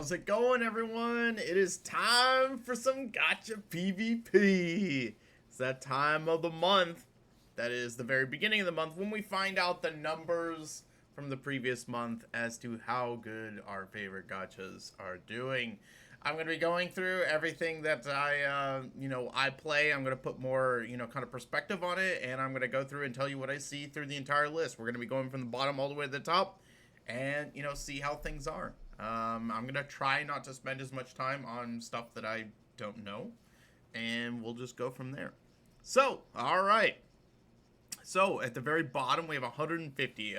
How's it going, everyone? It is time for some Gacha PvP. It's that time of the month. That is the very beginning of the month when we find out the numbers from the previous month as to how good our favorite gachas are doing. I'm going to be going through everything that I play. I'm going to put more, kind of perspective on it, and I'm going to go through and tell you what I see through the entire list. We're going to be going from the bottom all the way to the top and, see how things are. I'm going to try not to spend as much time on stuff that I don't know, and we'll just go from there. So, all right. So, at the very bottom, we have 150.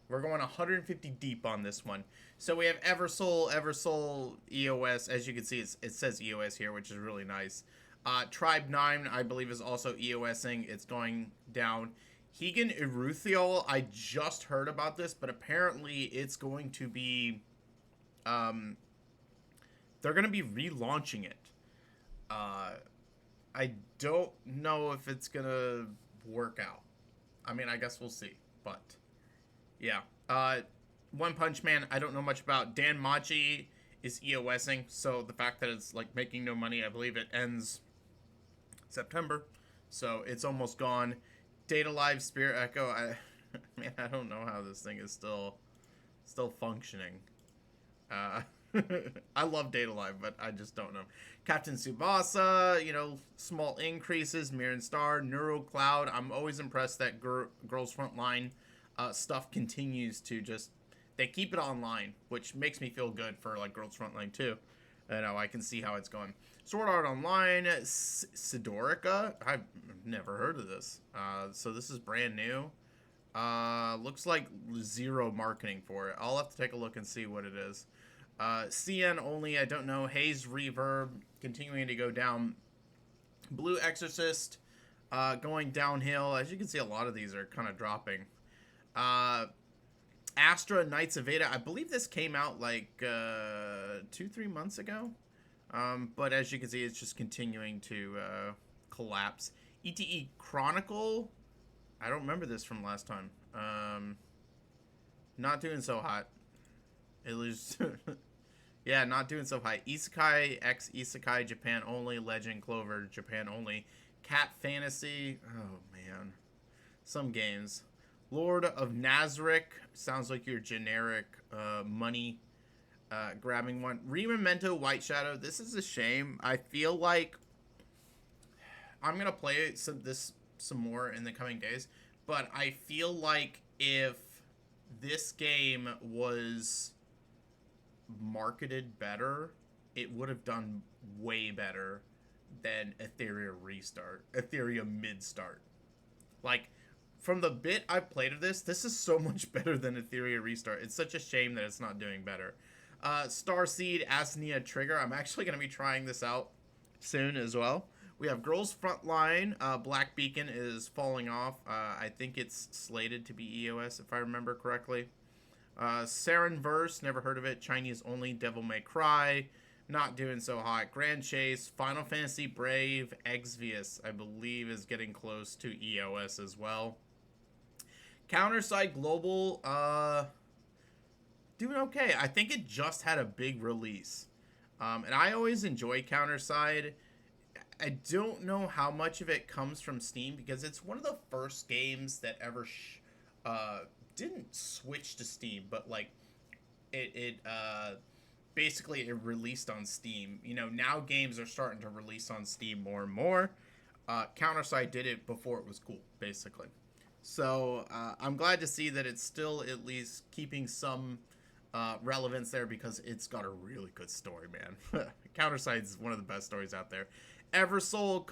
We're going 150 deep on this one. So, we have Eversoul, EOS. As you can see, it says EOS here, which is really nice. Tribe 9, I believe, is also EOSing. It's going down. Hegan Eruthiol, I just heard about this, but apparently it's going to be... they're going to be relaunching it. I don't know if it's going to work out. I mean, I guess we'll see. But, yeah. One Punch Man, I don't know much about. Dan Machi is EOSing, so the fact that it's, making no money, I believe it ends September. So, it's almost gone. Data Live, Spirit Echo, I don't know how this thing is still functioning. I love Data Live, but I just don't know. Captain Tsubasa, small increases. Mirren Star, Neuro Cloud. I'm always impressed that Girls Frontline stuff continues to just... They keep it online, which makes me feel good for, Girls Frontline, too. I can see how it's going. Sword Art Online, Sidorica. I've never heard of this. So this is brand new. Looks like zero marketing for it. I'll have to take a look and see what it is. CN only, I don't know. Haze Reverb, continuing to go down. Blue Exorcist, going downhill. As you can see, a lot of these are kind of dropping. Astra Knights of Veda, I believe this came out 2-3 months ago. But as you can see, it's just continuing to collapse. ETE Chronicle, I don't remember this from last time. Not doing so hot. It was... yeah, not doing so high. Isekai X Isekai Japan only. Legend Clover Japan only. Cat Fantasy. Oh, man. Some games. Lord of Nazarick. Sounds like your generic money grabbing one. Rememento White Shadow. This is a shame. I feel like I'm going to play some more in the coming days. But I feel like if this game was marketed better, it would have done way better than Ethereum Mid-Start. From the bit I've played of this is so much better than Ethereum Restart. It's such a shame that it's not doing better. Starseed, Asnia Trigger. I'm actually going to be trying this out soon as well. We have Girls Frontline. Black Beacon is falling off. I think it's slated to be EOS, if I remember correctly. Sarenverse, never heard of it. Chinese only. Devil May Cry, not doing so hot. Grand Chase, Final Fantasy Brave, Exvius, I believe, is getting close to EOS as well. Counterside Global, doing okay. I think it just had a big release. And I always enjoy Counterside. I don't know how much of it comes from Steam because it's one of the first games that ever didn't switch to Steam, but basically it released on Steam. Now games are starting to release on Steam more and more. Counterside did it before it was cool, basically. So I'm glad to see that it's still at least keeping some relevance there because it's got a really good story, man. Counterside is one of the best stories out there. Eversoul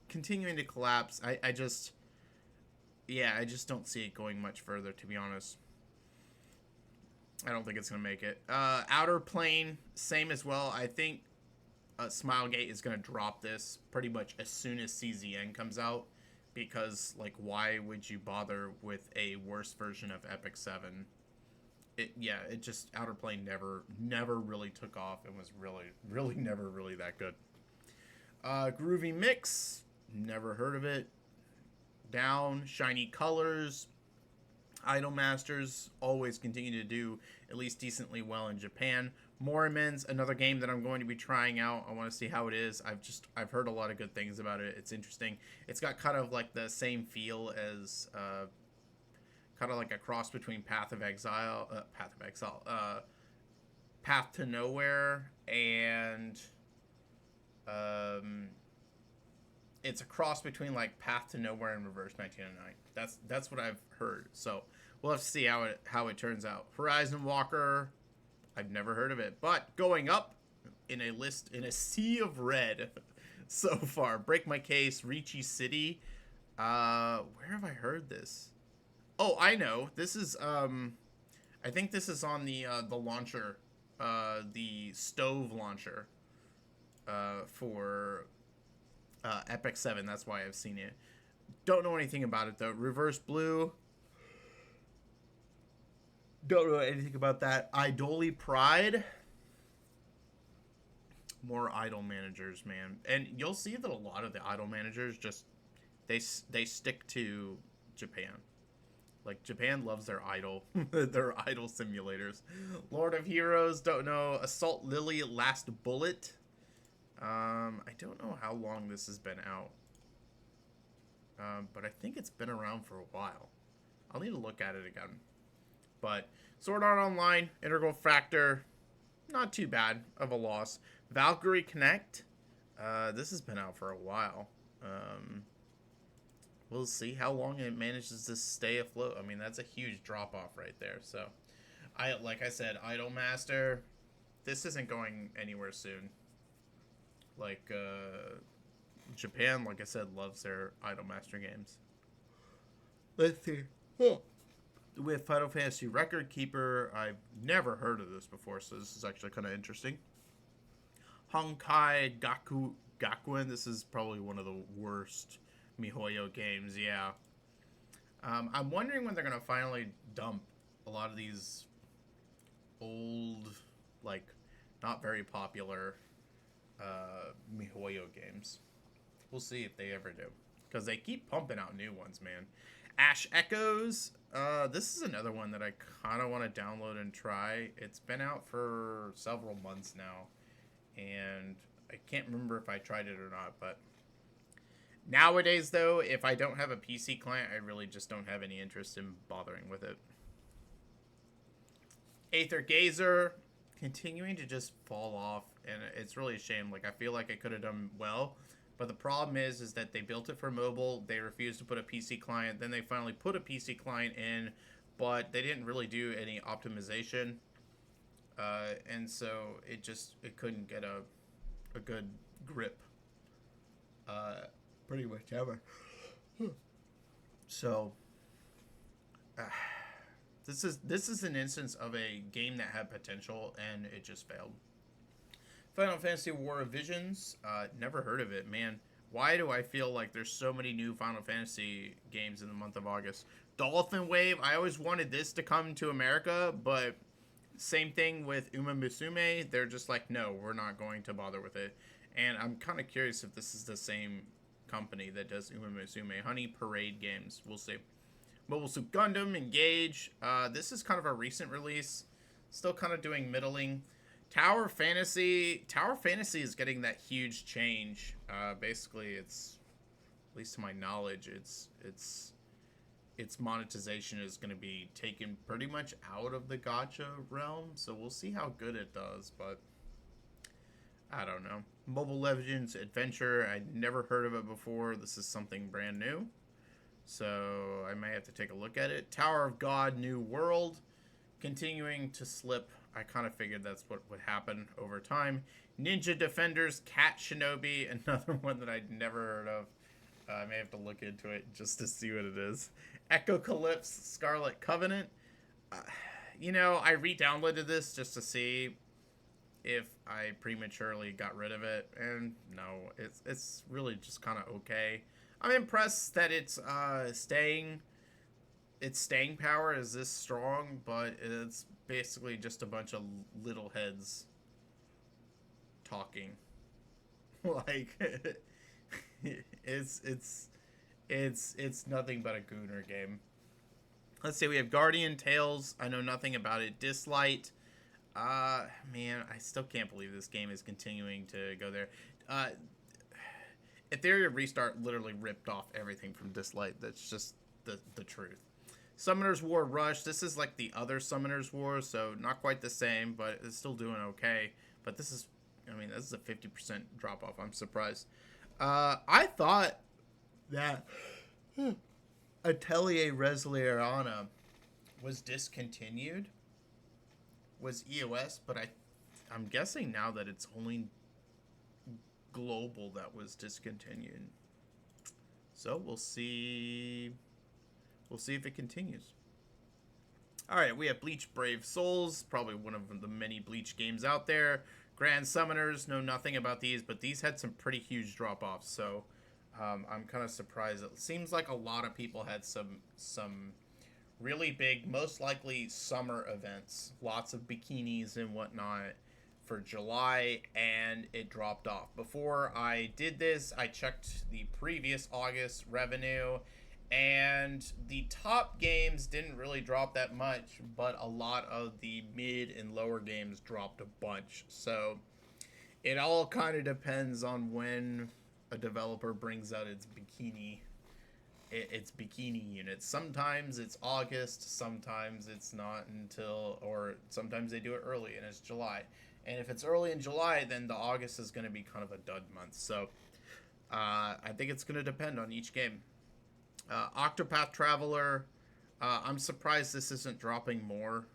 continuing to collapse. I just don't see it going much further, to be honest. I don't think it's going to make it. Outer Plane, same as well. I think Smilegate is going to drop this pretty much as soon as CZN comes out. Because, why would you bother with a worse version of Epic 7? It just, Outer Plane never really took off and was really never really that good. Groovy Mix, never heard of it. Down. Shiny Colors, Idol Masters always continue to do at least decently well in Japan. Mormons, another game that I'm going to be trying out. I want to see how it is. I've heard a lot of good things about it. It's interesting. It's got kind of like the same feel as kind of like a cross between Path to Nowhere, and it's a cross between like Path to Nowhere and Reverse 1909. That's what I've heard. So we'll have to see how it turns out. Horizon Walker, I've never heard of it, but going up in a sea of red so far. Break My Case, Ricci City. Where have I heard this? Oh, I know. This is I think this is on the launcher, the stove launcher, for Epic 7. That's why I've seen it. Don't know anything about it though. Reverse Blue. Don't know anything about that. Idoli Pride. More idol managers, man. And you'll see that a lot of the idol managers just they stick to Japan. Like, Japan loves their idol simulators. Lord of Heroes, don't know. Assault Lily, Last Bullet. I don't know how long this has been out. But I think it's been around for a while. I'll need to look at it again. But Sword Art Online, Integral Factor, not too bad of a loss. Valkyrie Connect, this has been out for a while. We'll see how long it manages to stay afloat. I mean, that's a huge drop-off right there. So, like I said, Idolmaster, this isn't going anywhere soon. Like, Japan, like I said, loves their Idolmaster games. Let's see. Oh. With Final Fantasy Record Keeper, I've never heard of this before, so this is actually kind of interesting. Honkai Gakuen, this is probably one of the worst MiHoYo games, yeah. I'm wondering when they're going to finally dump a lot of these old, like, not very popular MiHoYo games. We'll see if they ever do. Because they keep pumping out new ones, man. Ash Echoes. This is another one that I kind of want to download and try. It's been out for several months now. And I can't remember if I tried it or not, but nowadays, though, if I don't have a PC client, I really just don't have any interest in bothering with it. Aether Gazer, continuing to just fall off, and it's really a shame. Like, I feel like I could have done well, but the problem is that they built it for mobile, they refused to put a PC client, then they finally put a PC client in, but they didn't really do any optimization, and so it couldn't get a good grip. Pretty much ever. So, this is an instance of a game that had potential and it just failed. Final Fantasy War of Visions, never heard of it, man. Why do I feel like there's so many new Final Fantasy games in the month of August? Dolphin Wave, I always wanted this to come to America, but same thing with Uma Musume. They're just like, no, we're not going to bother with it. And I'm kind of curious if this is the same company that does Uma Musume. Honey Parade Games, we'll see. Mobile Suit Gundam, Engage. This is kind of a recent release. Still kind of doing middling. Tower Fantasy is getting that huge change. Basically, it's, at least to my knowledge, its monetization is going to be taken pretty much out of the gacha realm. So we'll see how good it does, but I don't know. Mobile Legends Adventure, I'd never heard of it before. This is something brand new, so I may have to take a look at it. Tower of God New World, continuing to slip. I kind of figured that's what would happen over time. Ninja Defenders Cat Shinobi, another one that I'd never heard of. I may have to look into it just to see what it is. Echocalypse Scarlet Covenant. I re-downloaded this just to see if I prematurely got rid of it, and no, it's really just kind of okay. I'm impressed that its staying power is this strong, but it's basically just a bunch of little heads talking. Like, it's nothing but a gooner game. Let's see, we have Guardian Tales. I know nothing about it. Dislight. Man, I still can't believe this game is continuing to go there. Uh, Ethereum Restart literally ripped off everything from Dislight. That's just the truth. Summoner's War Rush. This is like the other Summoner's War, so not quite the same, but it's still doing okay. But this is, I mean, this is a 50% drop off. I'm surprised. I thought that Atelier Resiliana was discontinued, was EOS, but I'm guessing now that it's only global that was discontinued. So we'll see. We'll see if it continues. All right, we have Bleach Brave Souls, probably one of the many Bleach games out there. Grand Summoners, know nothing about these, but these had some pretty huge drop-offs, so I'm kind of surprised. It seems like a lot of people had some really big, most likely summer events, lots of bikinis and whatnot for July, and it dropped off. Before I did this, I checked the previous August revenue, and the top games didn't really drop that much, but a lot of the mid and lower games dropped a bunch. So it all kind of depends on when a developer brings out its bikini units. Sometimes it's August, sometimes it's not until, or sometimes they do it early and it's July. And if it's early in July, then the August is going to be kind of a dud month. So I think it's going to depend on each game. Octopath Traveler, I'm surprised this isn't dropping more.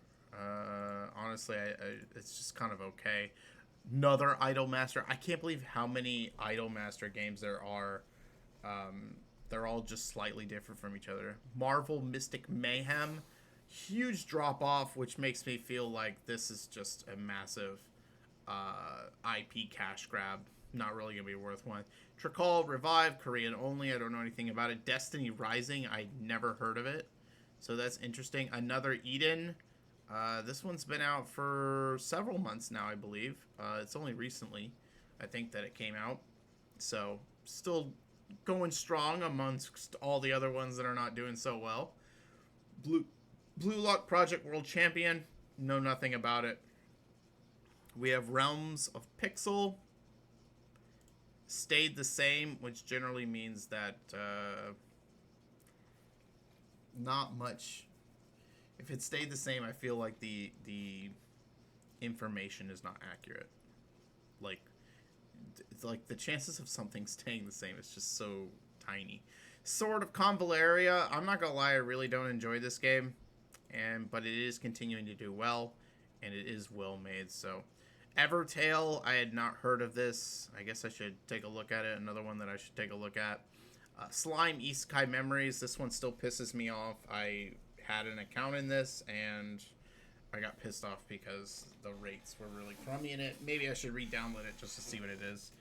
Honestly, it's just kind of okay. Another Idolmaster. I can't believe how many Idolmaster games there are. They're all just slightly different from each other. Marvel Mystic Mayhem. Huge drop off, which makes me feel like this is just a massive IP cash grab. Not really going to be worth one. Tricol Revive, Korean only. I don't know anything about it. Destiny Rising, I never heard of it. So that's interesting. Another Eden. This one's been out for several months now, I believe. It's only recently, I think, that it came out. So still going strong amongst all the other ones that are not doing so well. Blue Lock Project World Champion. Know nothing about it. We have Realms of Pixel. Stayed the same, which generally means that not much. If it stayed the same, I feel like the information is not accurate. Like, it's like the chances of something staying the same is just so tiny. Sword of Convaleria. I'm not gonna lie, I really don't enjoy this game, but it is continuing to do well, and it is well made. So, Evertale, I had not heard of this. I guess I should take a look at it. Another one that I should take a look at. Slime Isekai Memories. This one still pisses me off. I had an account in this, and I got pissed off because the rates were really crummy in it. Maybe I should re-download it just to see what it is.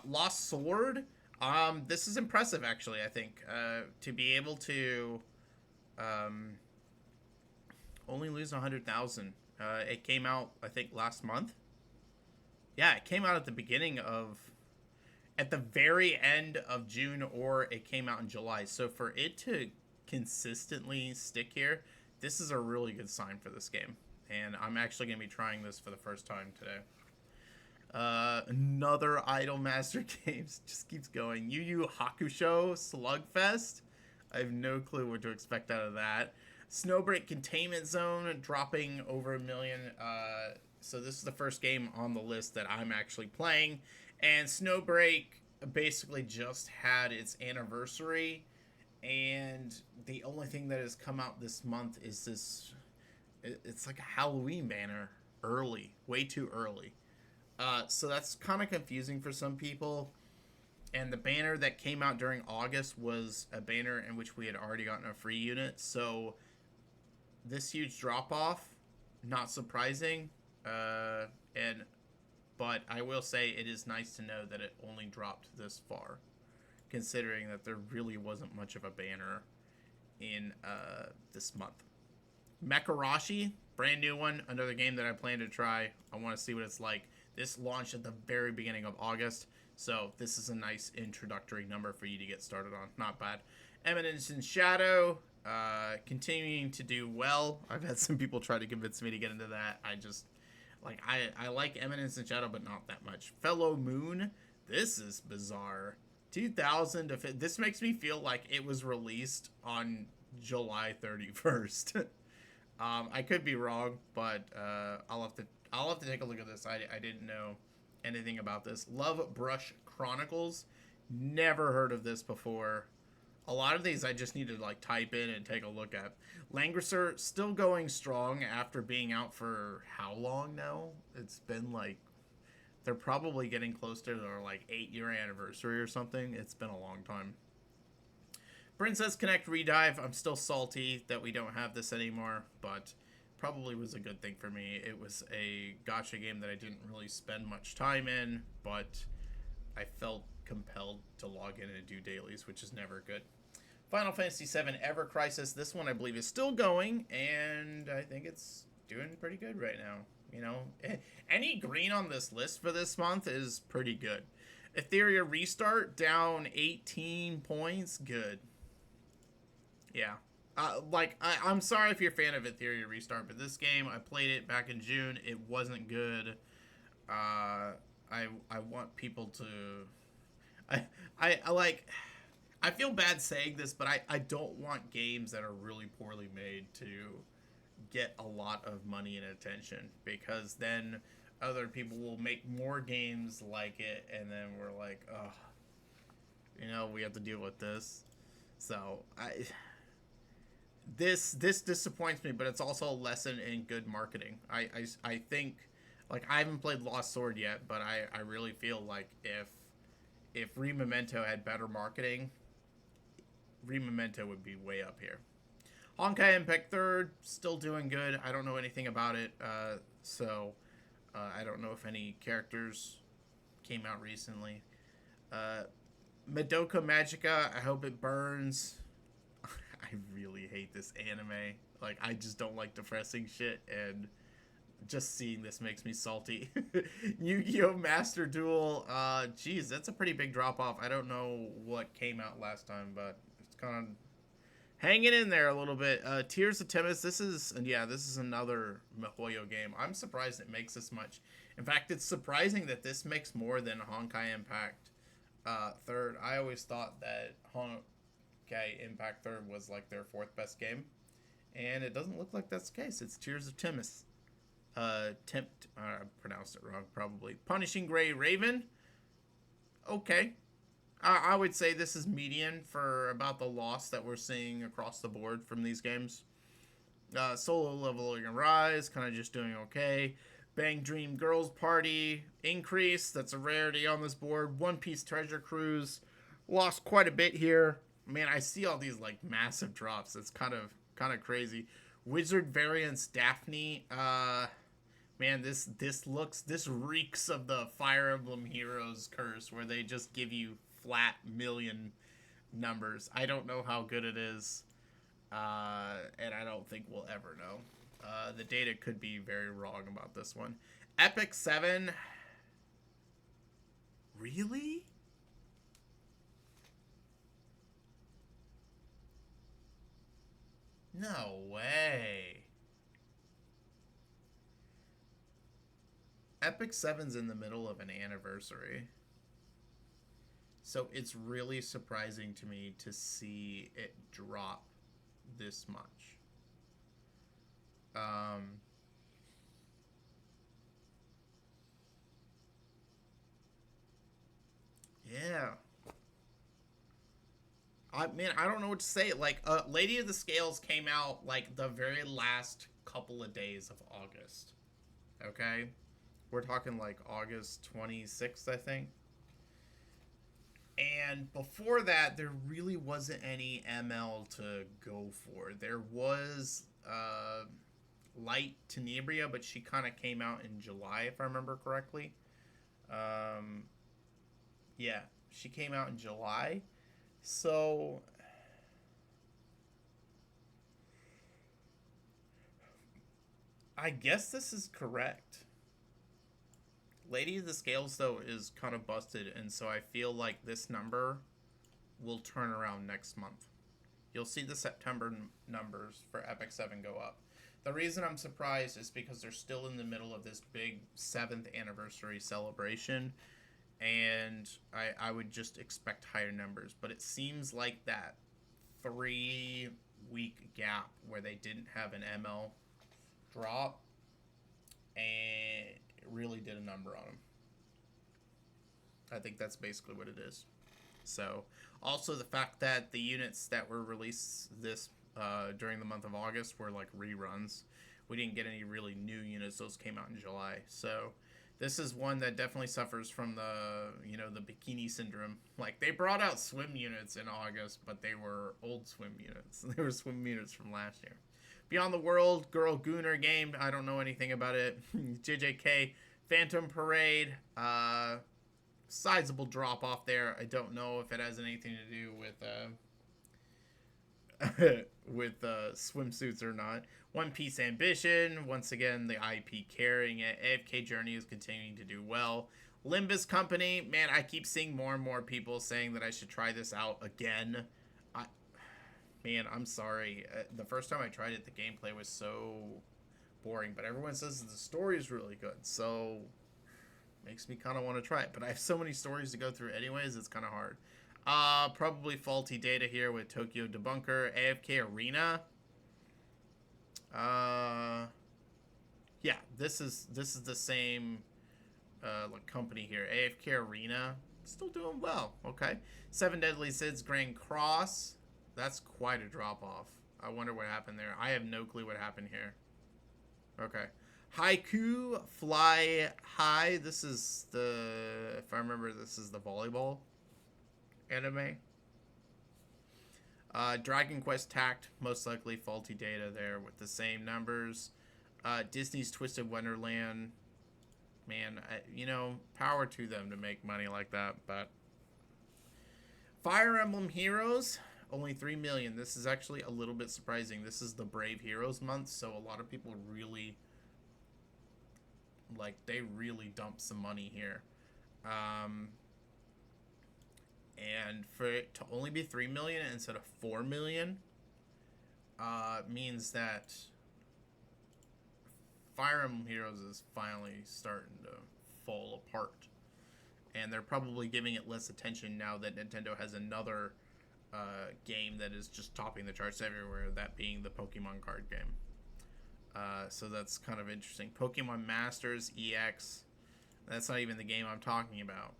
Lost Sword. This is impressive, actually, I think. To be able to only lose 100,000. It came out, I think, last month. Yeah, it came out at the very end of June, or it came out in July. So for it to consistently stick here, this is a really good sign for this game. And I'm actually going to be trying this for the first time today. Another Idolmaster games just keeps going. Yu Yu Hakusho Slugfest. I have no clue what to expect out of that. Snowbreak Containment Zone dropping over 1 million. So this is the first game on the list that I'm actually playing. And Snowbreak basically just had its anniversary. And the only thing that has come out this month is this. It's like a Halloween banner. Early. Way too early. So that's kind of confusing for some people. And the banner that came out during August was a banner in which we had already gotten a free unit. So this huge drop-off, not surprising. But I will say it is nice to know that it only dropped this far, considering that there really wasn't much of a banner in this month. Mekarashi, brand new one, another game that I plan to try. I want to see what it's like. This launched at the very beginning of August, so this is a nice introductory number for you to get started on. Not bad. Eminence in Shadow, continuing to do well. I've had some people try to convince me to get into that. Like, I like Eminence and Shadow, but not that much. Fellow Moon, this is bizarre. 2000 to this makes me feel like it was released on July 31st. I could be wrong, but I'll have to take a look at this. I didn't know anything about this. Love Brush Chronicles, never heard of this before. A lot of these I just need to like type in and take a look at. Langrisser still going strong after being out for how long now? It's been like, they're probably getting close to their like 8-year anniversary or something. It's been a long time. Princess Connect Redive, I'm still salty that we don't have this anymore, but probably was a good thing for me. It was a gacha game that I didn't really spend much time in, but I felt compelled to log in and do dailies, which is never good. Final Fantasy VII Ever Crisis. This one I believe is still going, and I think it's doing pretty good right now. You know, any green on this list for this month is pretty good. Etheria Restart down 18 points. Good. Yeah. I'm sorry if you're a fan of Etheria Restart, but this game, I played it back in June. It wasn't good. I want people to... I feel bad saying this, but I don't want games that are really poorly made to get a lot of money and attention, because then other people will make more games like it, and then we're like, oh, you know, we have to deal with this. So this disappoints me, but it's also a lesson in good marketing. I think, like, I haven't played Lost Sword yet, but I really feel like if Re-Memento had better marketing, Re-Memento would be way up here. Honkai Impact 3rd, still doing good. I don't know anything about it, so I don't know if any characters came out recently. Madoka Magica, I hope it burns. I really hate this anime. Like, I just don't like depressing shit, and just seeing this makes me salty. Yu-Gi-Oh! Master Duel, geez, that's a pretty big drop-off. I don't know what came out last time, but it's kind of hanging in there a little bit. Tears of Timus, this is another MiHoYo game. I'm surprised it makes this much. In fact, it's surprising that this makes more than Honkai Impact 3rd. I always thought that Honkai Impact 3rd was like their 4th best game, and it doesn't look like that's the case. It's Tears of Timus. I pronounced it wrong, probably. Punishing Gray Raven. Okay. I would say this is median for about the loss that we're seeing across the board from these games. Solo Leveling Rise, kind of just doing okay. Bang Dream Girls Party, increase. That's a rarity on this board. One Piece Treasure Cruise, lost quite a bit here. Man, I see all these like massive drops. It's kind of crazy. Wizard Variants Daphne. Man, this reeks of the Fire Emblem Heroes curse, where they just give you flat million numbers. I don't know how good it is, and I don't think we'll ever know. The data could be very wrong about this one. Epic 7. Really? No way. Epic 7's in the middle of an anniversary. So it's really surprising to me to see it drop this much. Yeah. I don't know what to say. Like, Lady of the Scales came out, like, the very last couple of days of August. Okay? We're talking, like, August 26th, I think. And before that, there really wasn't any ML to go for. There was Light Tenebria, but she kind of came out in July, if I remember correctly. Yeah, she came out in July. So I guess this is correct. Lady of the Scales, though, is kind of busted, and so I feel like this number will turn around next month. You'll see the September numbers for Epic 7 go up. The reason I'm surprised is because they're still in the middle of this big 7th anniversary celebration, and I would just expect higher numbers. But it seems like that 3-week gap where they didn't have an ML drop and it really did a number on them. I think that's basically what it is. So, also the fact that the units that were released this during the month of August were like reruns. We didn't get any really new units; those came out in July. So, this is one that definitely suffers from the bikini syndrome. Like they brought out swim units in August, but they were old swim units. They were swim units from last year. Beyond the World, Girl Gooner game. I don't know anything about it. JJK, Phantom Parade. Sizable drop off there. I don't know if it has anything to do with swimsuits or not. One Piece Ambition, once again the IP carrying it. AFK Journey is continuing to do well. Limbus Company, man, I keep seeing more and more people saying that I should try this out again. I'm sorry. The first time I tried it, the gameplay was so boring, but everyone says the story is really good, so makes me kind of want to try it. But I have so many stories to go through anyways, it's kind of hard. Probably faulty data here with Tokyo Debunker. AFK Arena. Yeah, this is the same like company here. AFK Arena, still doing well. Okay. 7 Deadly Sids Grand Cross. That's quite a drop off. I wonder what happened there. I have no clue what happened here. Okay. Haiku Fly High. This is if I remember, this is the volleyball anime. Dragon Quest Tact, most likely faulty data there with the same numbers. Disney's Twisted Wonderland. Man, power to them to make money like that. But Fire Emblem Heroes, only 3 million. This is actually a little bit surprising. This is the Brave Heroes month, so a lot of people really dump some money here. And for it to only be 3 million instead of 4 million means that Fire Emblem Heroes is finally starting to fall apart. And they're probably giving it less attention now that Nintendo has another game that is just topping the charts everywhere, that being the Pokemon card game. So that's kind of interesting. Pokemon Masters EX. That's not even the game I'm talking about.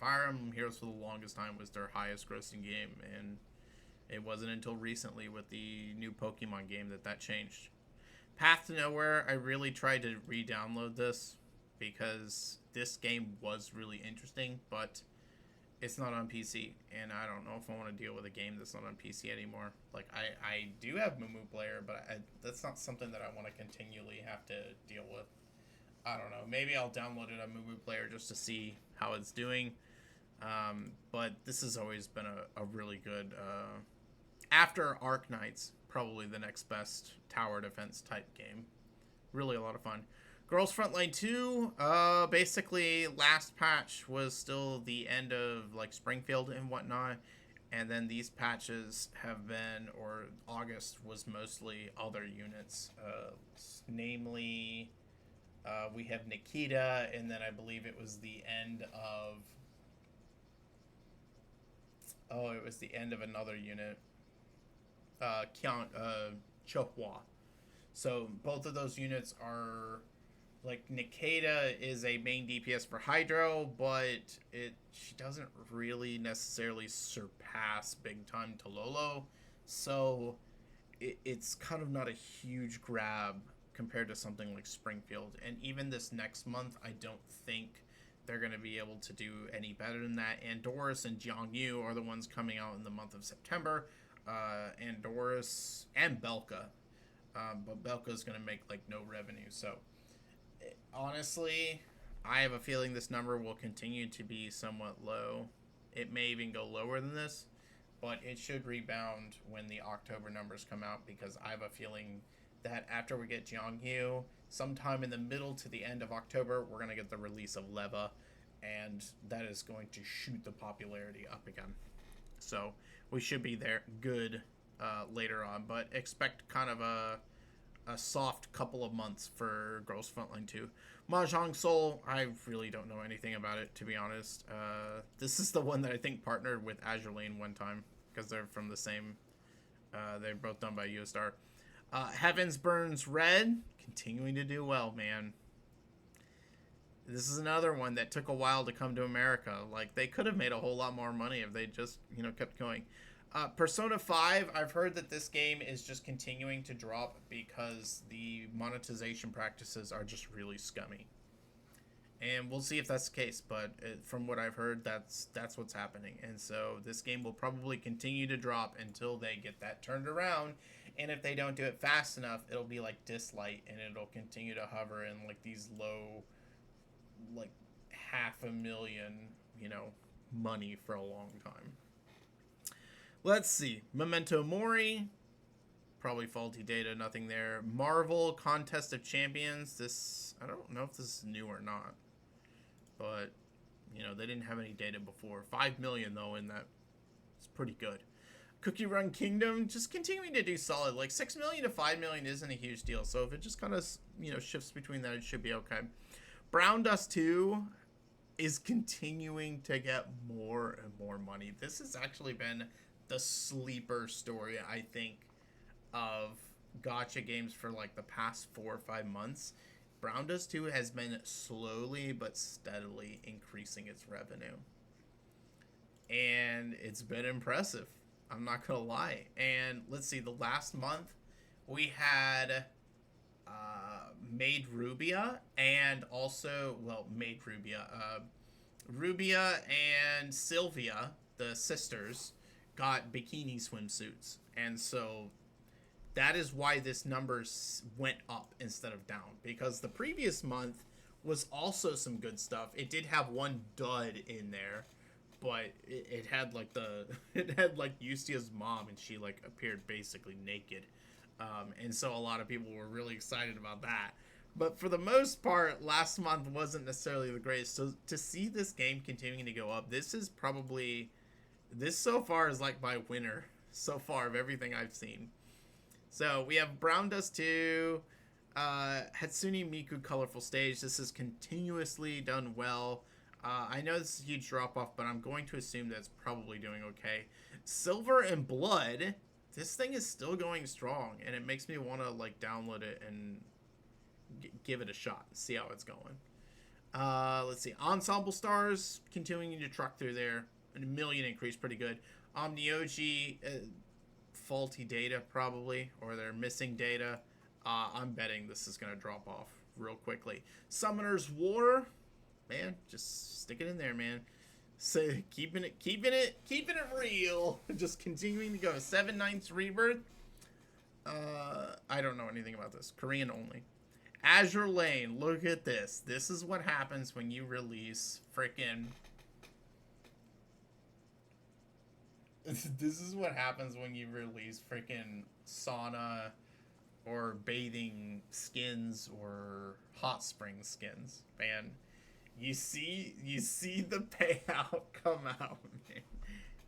Fire Emblem Heroes for the longest time was their highest grossing game, and it wasn't until recently with the new Pokemon game that changed. Path to Nowhere, I really tried to re-download this because this game was really interesting, but it's not on PC, and I don't know if I want to deal with a game that's not on PC anymore. Like, I do have Mumu Player, but that's not something that I want to continually have to deal with. I don't know. Maybe I'll download it on Mumu Player just to see how it's doing. But this has always been a really good... after Arc Knights, probably the next best tower defense type game. Really a lot of fun. Girls Frontline 2, basically last patch was still the end of like Springfield and whatnot. And then these patches have been, or August was mostly other units. Namely... we have Nikita, and then I believe it was the end of... it was the end of another unit. Count Chohua. So both of those units are... Like, Nikita is a main DPS for Hydro, but she doesn't really necessarily surpass big time Tololo. So it's kind of not a huge grab compared to something like Springfield. And even this next month, I don't think they're going to be able to do any better than that. Andoris and Jiangyu are the ones coming out in the month of September. Andoris and Belka. But Belka is going to make like no revenue. So honestly, I have a feeling this number will continue to be somewhat low. It may even go lower than this, but it should rebound when the October numbers come out, because I have a feeling that after we get Jianghu, sometime in the middle to the end of October, we're going to get the release of Leva, and that is going to shoot the popularity up again. So we should be there good later on, but expect kind of a a soft couple of months for Girls Frontline 2. Mahjong Soul, I really don't know anything about it, to be honest. This is the one that I think partnered with Azure Lane one time, because they're from the same, they're both done by UStar. Heavens Burns Red, continuing to do well, man. This is another one that took a while to come to America. Like, they could have made a whole lot more money if they just, you know, kept going. Persona 5, I've heard that this game is just continuing to drop because the monetization practices are just really scummy. And we'll see if that's the case, but from what I've heard, that's what's happening. And so this game will probably continue to drop until they get that turned around. And if they don't do it fast enough, it'll be like Dislight, and it'll continue to hover in like these low, like $500,000, you know, money for a long time. Let's see. Memento Mori. Probably faulty data, nothing there. Marvel Contest of Champions. This, I don't know if this is new or not. But, you know, they didn't have any data before. 5 million, though, in that. It's pretty good. Cookie Run Kingdom, just continuing to do solid. Like, 6 million to 5 million isn't a huge deal. So if it just kind of, you know, shifts between that, it should be okay. Brown Dust 2 is continuing to get more and more money. This has actually been the sleeper story, I think, of gacha games for like the past 4 or 5 months. Brown Dust 2 has been slowly but steadily increasing its revenue. And it's been impressive. I'm not gonna lie. And let's see, the last month we had Maid Rubia and also, well, Maid Rubia. Rubia and Sylvia, the sisters, got bikini swimsuits, and so that is why this number went up instead of down, because the previous month was also some good stuff. It did have one dud in there, but it had like it had like Yustia's mom, and she like appeared basically naked, and so a lot of people were really excited about that. But for the most part, last month wasn't necessarily the greatest. So to see this game continuing to go up, this is probably, this so far is like my winner so far of everything I've seen. So we have Brown Dust 2, Hatsune Miku Colorful Stage. This has continuously done well. I know this is a huge drop off, but I'm going to assume that it's probably doing okay. Silver and Blood, this thing is still going strong, and it makes me want to like download it and give it a shot, see how it's going. Let's see, Ensemble Stars continuing to truck through there. A million increase, pretty good. Omnioji, faulty data probably, or they're missing data. I'm betting this is gonna drop off real quickly. Summoner's War, man, just stick it in there, man. So keeping it real, just continuing to go. 7 Nights Rebirth. I don't know anything about this. Korean only. Azure Lane, look at this. This is what happens when you release freaking. This is what happens when you release freaking sauna or bathing skins or hot spring skins, man. You see the payout come out, man.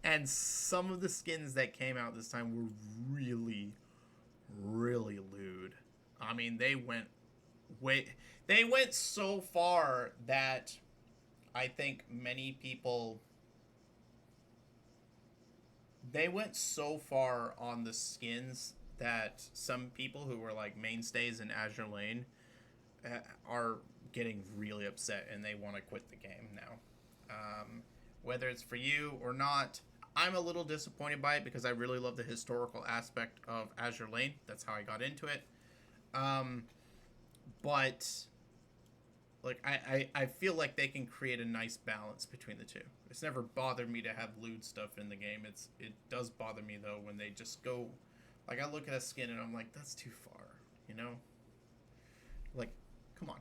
And some of the skins that came out this time were really, really lewd. I mean, they went so far that I think many people, they went so far on the skins that some people who were like mainstays in Azure Lane are getting really upset, and they want to quit the game now. Whether it's for you or not, I'm a little disappointed by it because I really love the historical aspect of Azure Lane. That's how I got into it. But like I feel like they can create a nice balance between the two. It's never bothered me to have lewd stuff in the game. It does bother me though when they just go, like, I look at a skin and I'm like, that's too far, you know? Like, come on.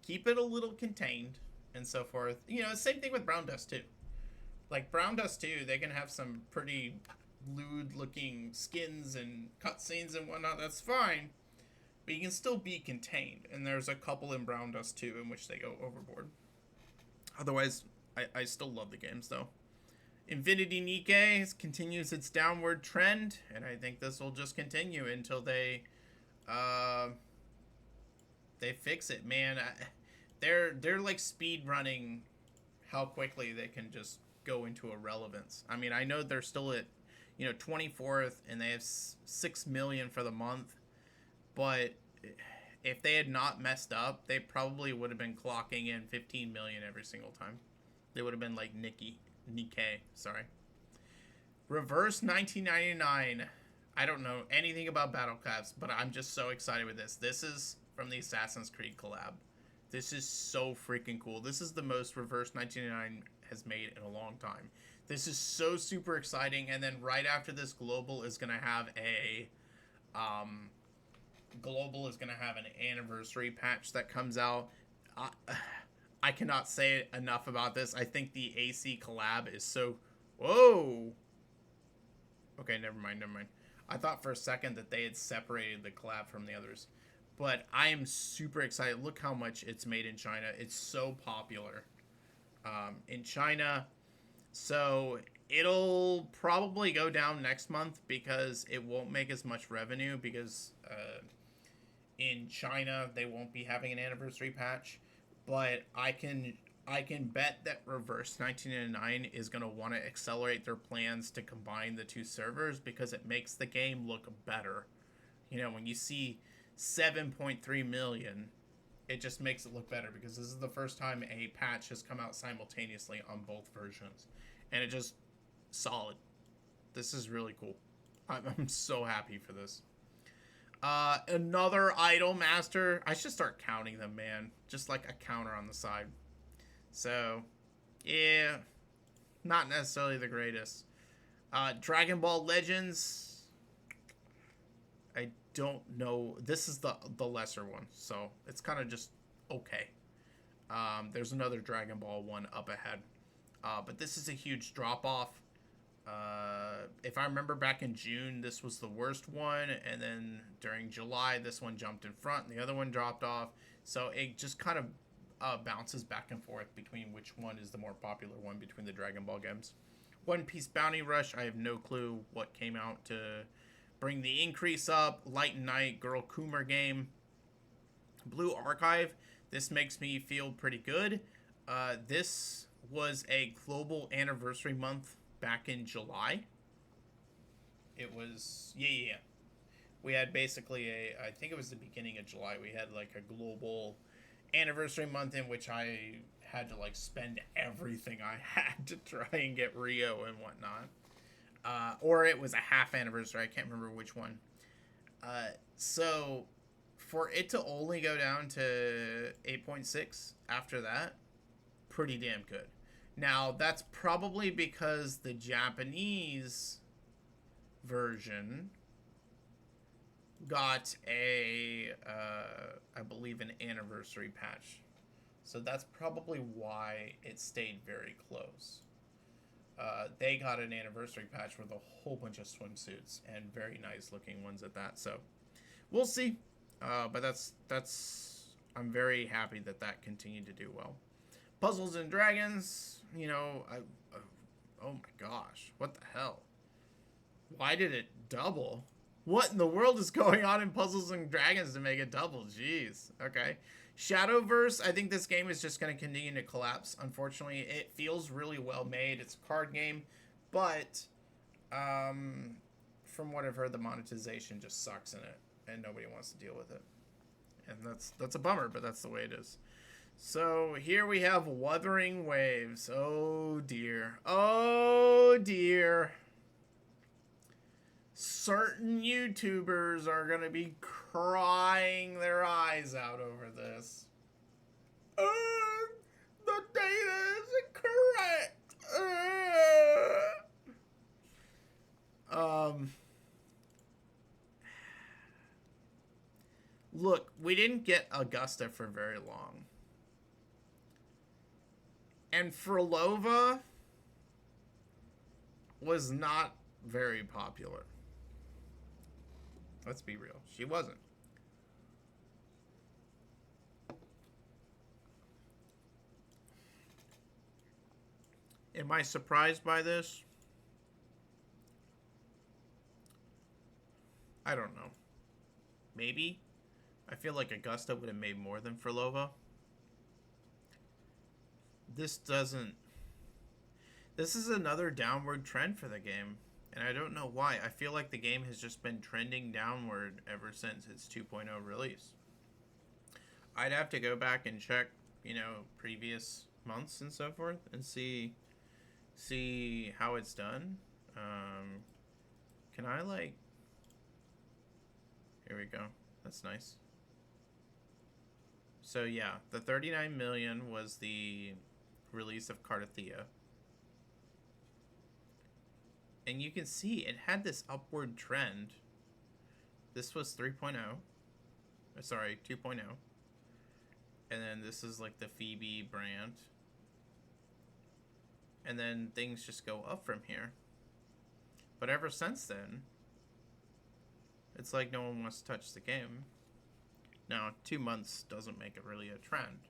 Keep it a little contained and so forth. You know, same thing with Brown Dust 2. Like, Brown Dust 2, they can have some pretty lewd looking skins and cutscenes and whatnot. That's fine. But you can still be contained. And there's a couple in Brown Dust 2 in which they go overboard. Otherwise, I still love the games, though. Infinity Nikkei continues its downward trend. And I think this will just continue until they Uh, they fix it, man. They're like speed running how quickly they can just go into irrelevance. I mean, I know they're still at 24th and they have 6 million for the month, but if they had not messed up, they probably would have been clocking in 15 million every single time. They would have been like Nikkei, sorry. Reverse 1999. I don't know anything about battle caps, but I'm just so excited with this. This is from the Assassin's Creed collab. This is so freaking cool. This is the most Reverse 1999 has made in a long time. This is so super exciting. And then right after this, Global is gonna have an anniversary patch that comes out. I cannot say enough about this. I think the AC collab is so... Whoa! Okay, never mind. I thought for a second that they had separated the collab from the others. But I am super excited. Look how much it's made in China. It's so popular in China. So it'll probably go down next month because it won't make as much revenue because in China they won't be having an anniversary patch. But I can bet that Reverse 1999 is going to want to accelerate their plans to combine the two servers because it makes the game look better. When you see 7.3 million, it just makes it look better because this is the first time a patch has come out simultaneously on both versions. And it just solid. This is really cool. I'm so happy for this. Another Idol Master. I should start counting them, man. Just like a counter on the side. So, yeah. Not necessarily the greatest. Dragon Ball Legends. I don't know. This is the lesser one. So, it's kind of just okay. There's another Dragon Ball one up ahead. But this is a huge drop-off. If I remember back in June, this was the worst one, and then during July, this one jumped in front, and the other one dropped off. So it just kind of bounces back and forth between which one is the more popular one between the Dragon Ball games. One Piece Bounty Rush, I have no clue what came out to bring the increase up. Light and Night, Girl Coomer game. Blue Archive, this makes me feel pretty good. This was a global anniversary month back in July. It was, yeah. We had basically I think it was the beginning of July, we had like a global anniversary month in which I had to like spend everything I had to try and get Rio and whatnot. Or it was a half anniversary, I can't remember which one. So for it to only go down to 8.6 after that, pretty damn good. Now, that's probably because the Japanese version got I believe, an anniversary patch. So that's probably why it stayed very close. They got an anniversary patch with a whole bunch of swimsuits and very nice looking ones at that. So we'll see. But that's I'm very happy that continued to do well. Puzzles and Dragons, oh my gosh, what the hell? Why did it double? What in the world is going on in Puzzles and Dragons to make it double? Jeez. Okay. Shadowverse, I think this game is just going to continue to collapse. Unfortunately, it feels really well made. It's a card game, but from what I've heard, the monetization just sucks in it, and nobody wants to deal with it. And that's a bummer, but that's the way it is. So here we have Wuthering Waves. Oh dear. Oh dear. Certain YouTubers are going to be crying their eyes out over this. The data isn't correct. Look, we didn't get Augusta for very long. And Frolova was not very popular. Let's be real. She wasn't. Am I surprised by this? I don't know. Maybe. I feel like Augusta would have made more than Furlova. This doesn't... This is another downward trend for the game. And I don't know why. I feel like the game has just been trending downward ever since its 2.0 release. I'd have to go back and check, you know, previous months and so forth and see how it's done. Can I, like... Here we go. That's nice. So, yeah. The 39 million was the release of Cardathia. And you can see it had this upward trend. This was 3.0. Sorry, 2.0. And then this is like the Phoebe brand. And then things just go up from here. But ever since then, it's like no one wants to touch the game. Now, 2 months doesn't make it really a trend.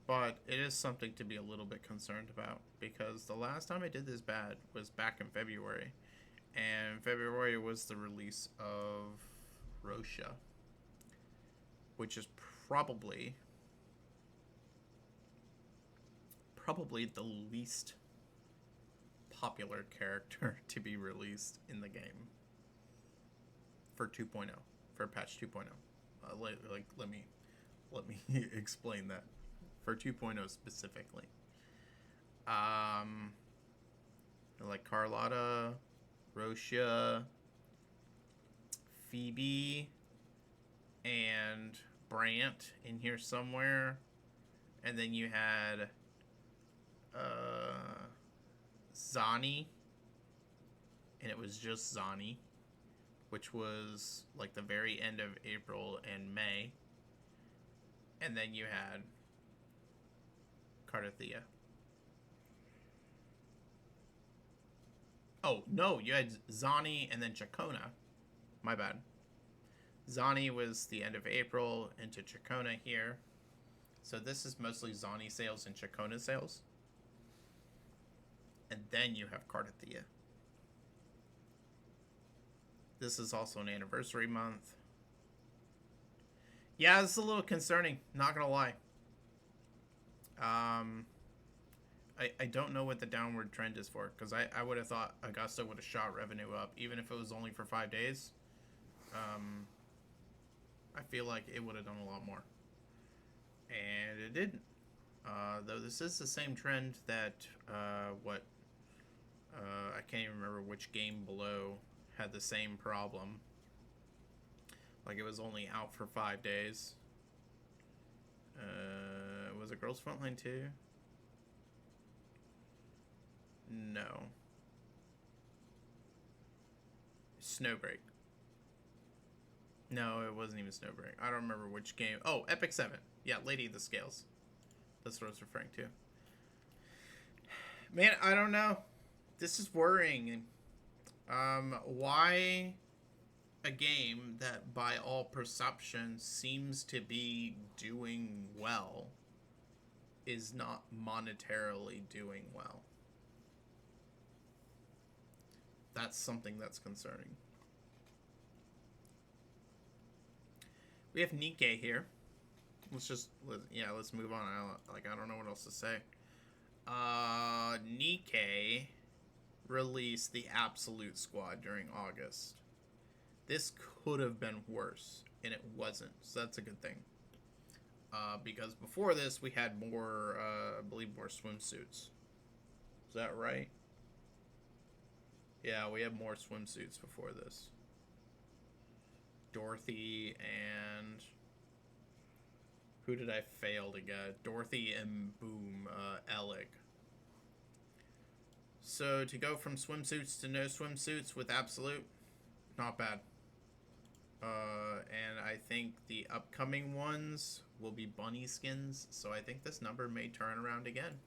But it is something to be a little bit concerned about. Because the last time I did this bad was back in February. And February was the release of Rosha. Which is probably the least popular character to be released in the game for 2.0, for patch 2.0. Let me explain that for 2.0 specifically. Like Carlotta, Rosha, Phoebe, and Brant in here somewhere, and then you had Zani, and it was just Zani, which was like the very end of April and May, and then you had Cardathia. Oh no, you had Zani and then Chacona. My bad. Zani was the end of April into Chacona here. So this is mostly Zani sales and Chacona sales. And then you have Cardathia. This is also an anniversary month. Yeah, it's a little concerning, not gonna lie. I don't know what the downward trend is for, because I would have thought Augusta would have shot revenue up, even if it was only for 5 days. I feel like it would have done a lot more. And it didn't. Though this is the same trend that, I can't even remember which game below had the same problem. Like, it was only out for 5 days. Was it Girls Frontline 2? No. Snowbreak. No, it wasn't even Snowbreak. I don't remember which game. Oh, Epic 7. Yeah, Lady of the Scales. That's what I was referring to. Man, I don't know. This is worrying. Why a game that by all perception seems to be doing well is not monetarily doing well? That's something that's concerning. We have Nikkei here. Let's move on. I don't know what else to say. Nikkei released the Absolute Squad during August. This could have been worse, and it wasn't, so that's a good thing. Because before this, we had more, I believe, more swimsuits. Is that right? Yeah, we had more swimsuits before this. Dorothy and... Who did I fail to get? Dorothy and Boom, Alec. So to go from swimsuits to no swimsuits with Absolute, not bad. And I think the upcoming ones will be bunny skins, so I think this number may turn around again.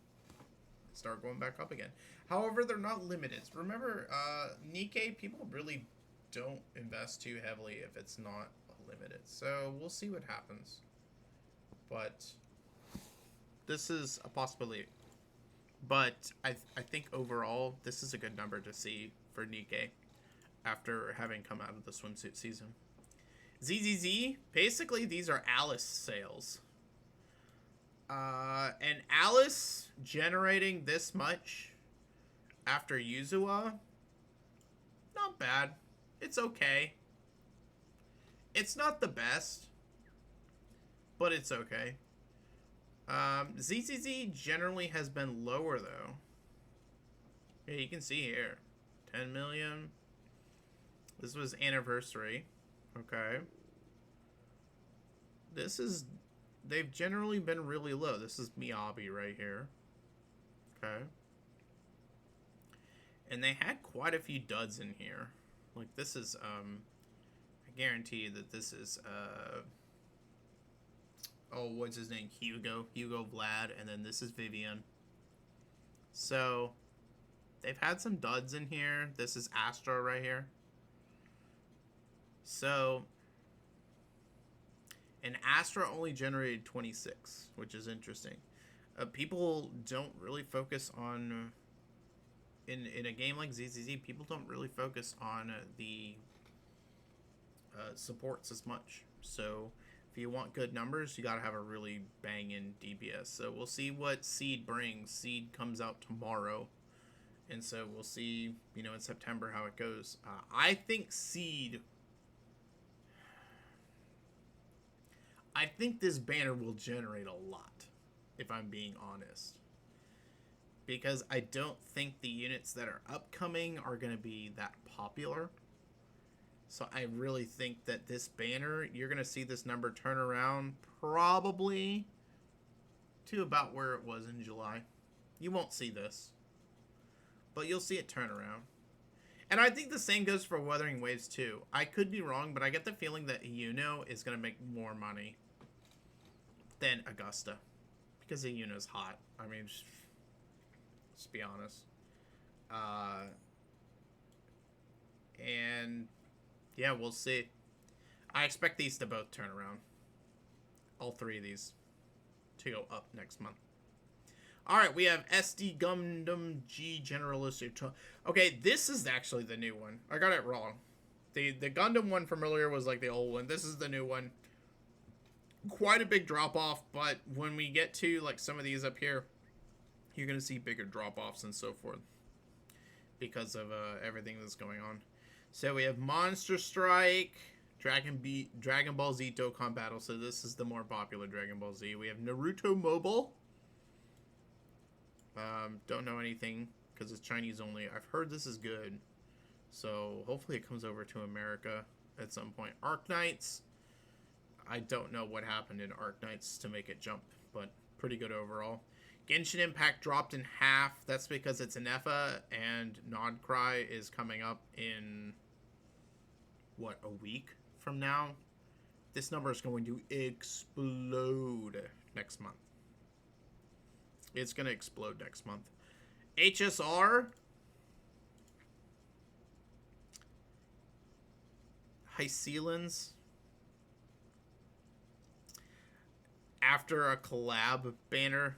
Start going back up again. However, they're not limited. Remember, Nikkei, people really don't invest too heavily if it's not limited. So we'll see what happens. But this is a possibility. But I think overall, this is a good number to see for Nikkei after having come out of the swimsuit season. ZZZ, basically these are Alice sales. And Alice generating this much after Yuzua, not bad. It's okay. It's not the best, but it's okay. ZZZ generally has been lower though. Yeah, you can see here, 10 million. This was anniversary. Okay. This is, they've generally been really low. This is Miyabi right here. Okay. And they had quite a few duds in here. Like this is, I guarantee you that this is, oh, what's his name? Hugo Vlad, and then this is Vivian. So, they've had some duds in here. This is Astra right here. So, and Astra only generated 26, which is interesting. People don't really focus on, in a game like ZZZ, people don't really focus on the supports as much. So, if you want good numbers, you gotta have a really banging DPS. So, we'll see what Seed brings. Seed comes out tomorrow. And so, we'll see, you know, in September how it goes. I think Seed... I think this banner will generate a lot, if I'm being honest. Because I don't think the units that are upcoming are going to be that popular. So I really think that this banner, you're going to see this number turn around probably to about where it was in July. You won't see this, but you'll see it turn around. And I think the same goes for Wuthering Waves too. I could be wrong, but I get the feeling that Yuno is going to make more money than Augusta. Because Yuno's hot. I mean, let's be honest. And yeah, we'll see. I expect these to both turn around. All three of these to go up next month. Alright, we have SD Gundam G Generalist. Okay, this is actually the new one. I got it wrong. The Gundam one from earlier was like the old one. This is the new one. Quite a big drop off, but when we get to like some of these up here, you're going to see bigger drop offs and so forth. Because of everything that's going on. So we have Monster Strike, Dragon Ball Z Dokkan Battle. So this is the more popular Dragon Ball Z. We have Naruto Mobile. Don't know anything because it's Chinese only. I've heard this is good. So hopefully it comes over to America at some point. Arc Knights. I don't know what happened in Arc Knights to make it jump, but pretty good overall. Genshin Impact dropped in half. That's because it's an EFA and Nodcry is coming up in, what, a week from now? This number is going to explode next month. It's going to explode next month. HSR. Hycealans. After a collab banner,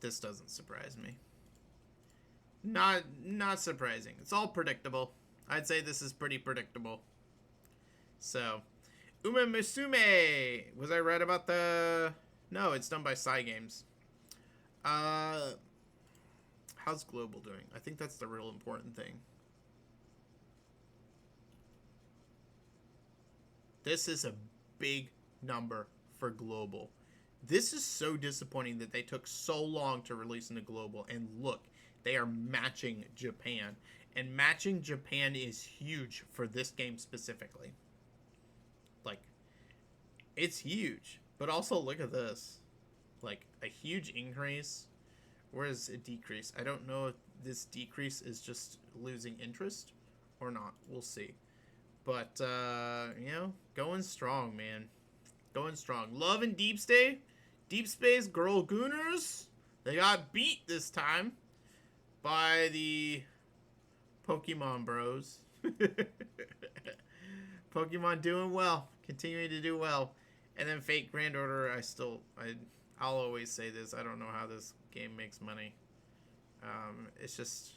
this doesn't surprise me. Not surprising. It's all predictable. I'd say this is pretty predictable. So, Uma Musume. Was I right about the... No, it's done by Cygames. How's Global doing? I think that's the real important thing. This is a big number for Global. This is so disappointing that they took so long to release into Global. And look, they are matching Japan. And matching Japan is huge for this game specifically. Like, it's huge. But also, look at this. Like, a huge increase. Whereas a decrease. I don't know if this decrease is just losing interest or not. We'll see. But, you know, going strong, man. Going strong. Love and Deep Stay. Deep Space Girl Gooners. They got beat this time by the Pokemon Bros. Pokemon doing well. Continuing to do well. And then Fate Grand Order, I'll always say this. I don't know how this game makes money. It's just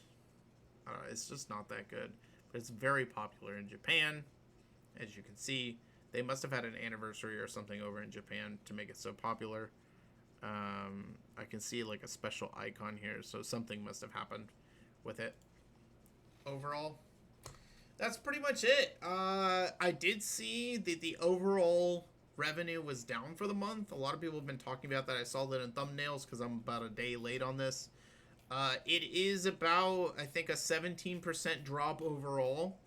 not that good. But it's very popular in Japan. As you can see, They must have had an anniversary or something over in Japan to make it so popular. I can see like a special icon here, so something must have happened with it. Overall, that's pretty much it. I did see that the overall revenue was down for the month. A lot of people have been talking about that. I saw that in thumbnails because I'm about a day late on this. It is about, I think, a 17% drop overall,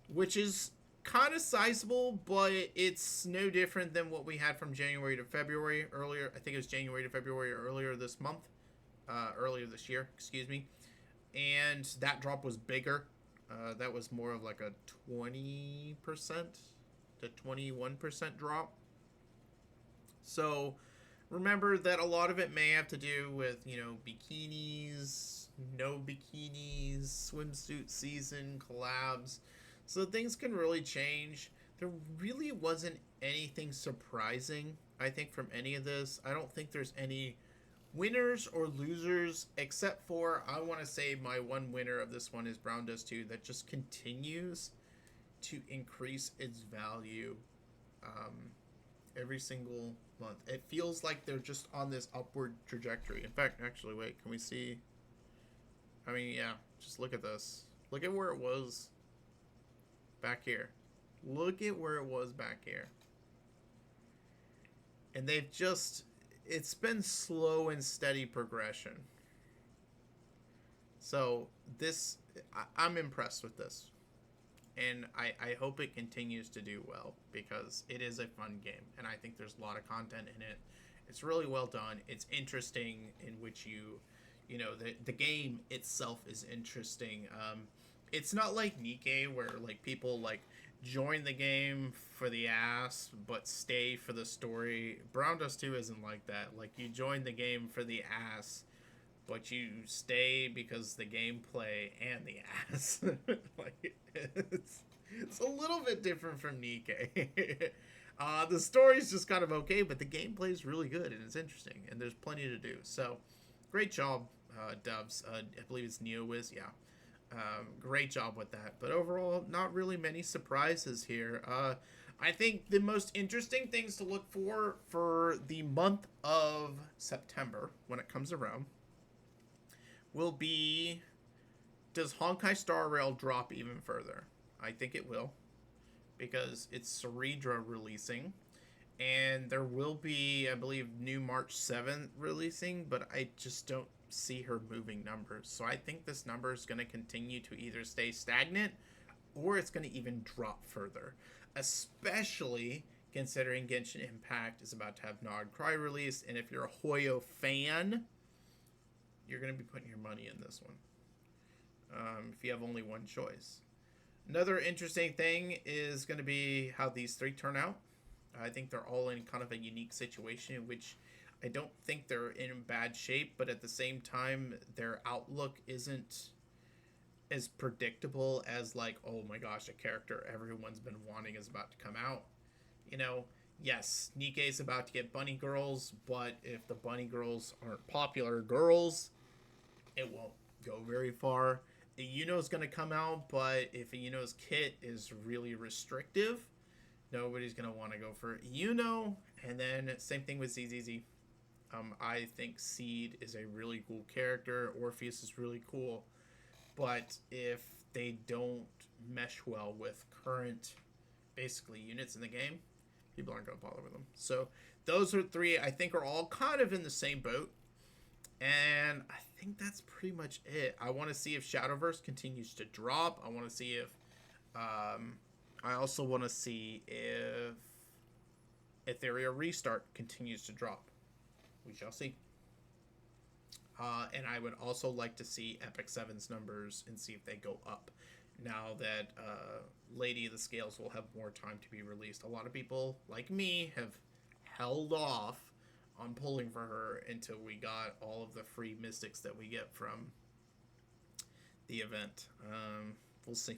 which is kind of sizable, but it's no different than what we had from January to February earlier. I think it was January to February earlier this month, earlier this year, excuse me. And that drop was bigger. That was more of like a 20% to 21% drop. So remember that a lot of it may have to do with, you know, bikinis, no bikinis, swimsuit season, collabs. So things can really change. There really wasn't anything surprising, I think, from any of this. I don't think there's any winners or losers, except for, I want to say my one winner of this one is Brown Does Too, that just continues to increase its value every single month. It feels like they're just on this upward trajectory. In fact, actually, wait, can we see? I mean, yeah, just look at this. Look at where it was back here. Look at where it was back here. And they've just, it's been slow and steady progression. So this, I'm impressed with this. And I hope it continues to do well, because it is a fun game. And I think there's a lot of content in it. It's really well done. It's interesting, in which you know, the game itself is interesting. It's not like Nikke, where like people like join the game for the ass but stay for the story. Brown Dust 2 isn't like that. Like, you join the game for the ass, but you stay because the gameplay and the ass. Like, it's a little bit different from Nikke. The story's just kind of okay, but the gameplay is really good and it's interesting, and there's plenty to do. So, great job, devs. I believe it's NeoWiz, yeah. Great job with that. But overall, not really many surprises here. I think the most interesting things to look for the month of September, when it comes around, will be, does Honkai Star Rail drop even further? I think it will, because it's Ceridra releasing, and there will be, I believe, new March 7th releasing, but I just don't see her moving numbers. So I think this number is going to continue to either stay stagnant, or it's going to even drop further, especially considering Genshin Impact is about to have Nod Cry released, and if you're a Hoyo fan, you're going to be putting your money in this one, if you have only one choice. Another interesting thing is going to be how these three turn out. I think they're all in kind of a unique situation, in which I don't think they're in bad shape, but at the same time, their outlook isn't as predictable as, like, oh my gosh, a character everyone's been wanting is about to come out. You know, yes, Nikke is about to get bunny girls, but if the bunny girls aren't popular girls, it won't go very far. Yuno's going to come out, but if Yuno's kit is really restrictive, nobody's going to want to go for Yuno. And then same thing with ZZZ. I think Seed is a really cool character. Orpheus is really cool. But if they don't mesh well with current, basically, units in the game, people aren't going to bother with them. So those are three I think are all kind of in the same boat. And I think that's pretty much it. I want to see if Shadowverse continues to drop. I want to see if... I also want to see if Etheria Restart continues to drop. We shall see. And I would also like to see Epic 7's numbers and see if they go up, now that Lady of the Scales will have more time to be released. A lot of people, like me, have held off on pulling for her until we got all of the free mystics that we get from the event. We'll see.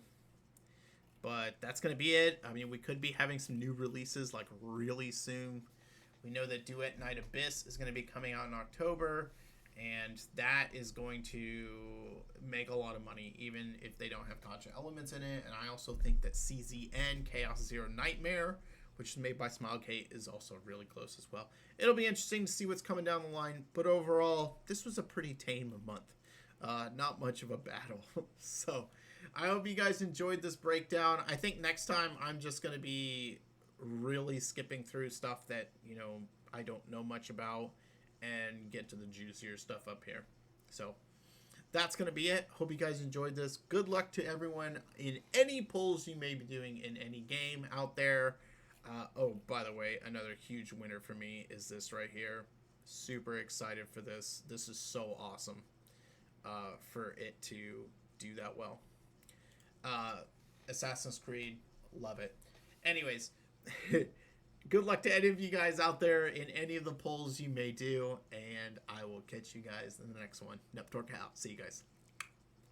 But that's going to be it. I mean, we could be having some new releases, like, really soon. We know that Duet Night Abyss is going to be coming out in October, and that is going to make a lot of money, even if they don't have gacha elements in it. And I also think that CZN, Chaos Zero Nightmare, which is made by Smilegate, is also really close as well. It'll be interesting to see what's coming down the line, but overall, this was a pretty tame month. Not much of a battle. So, I hope you guys enjoyed this breakdown. I think next time I'm just going to be really skipping through stuff that, you know, I don't know much about and get to the juicier stuff up here. So, that's going to be it. Hope you guys enjoyed this. Good luck to everyone in any polls you may be doing in any game out there. Oh, by the way, another huge winner for me is this right here. Super excited for this. This is so awesome for it to do that well. Assassin's Creed, love it. Anyways, good luck to any of you guys out there in any of the polls you may do, and I will catch you guys in the next one. Neptork out. See you guys.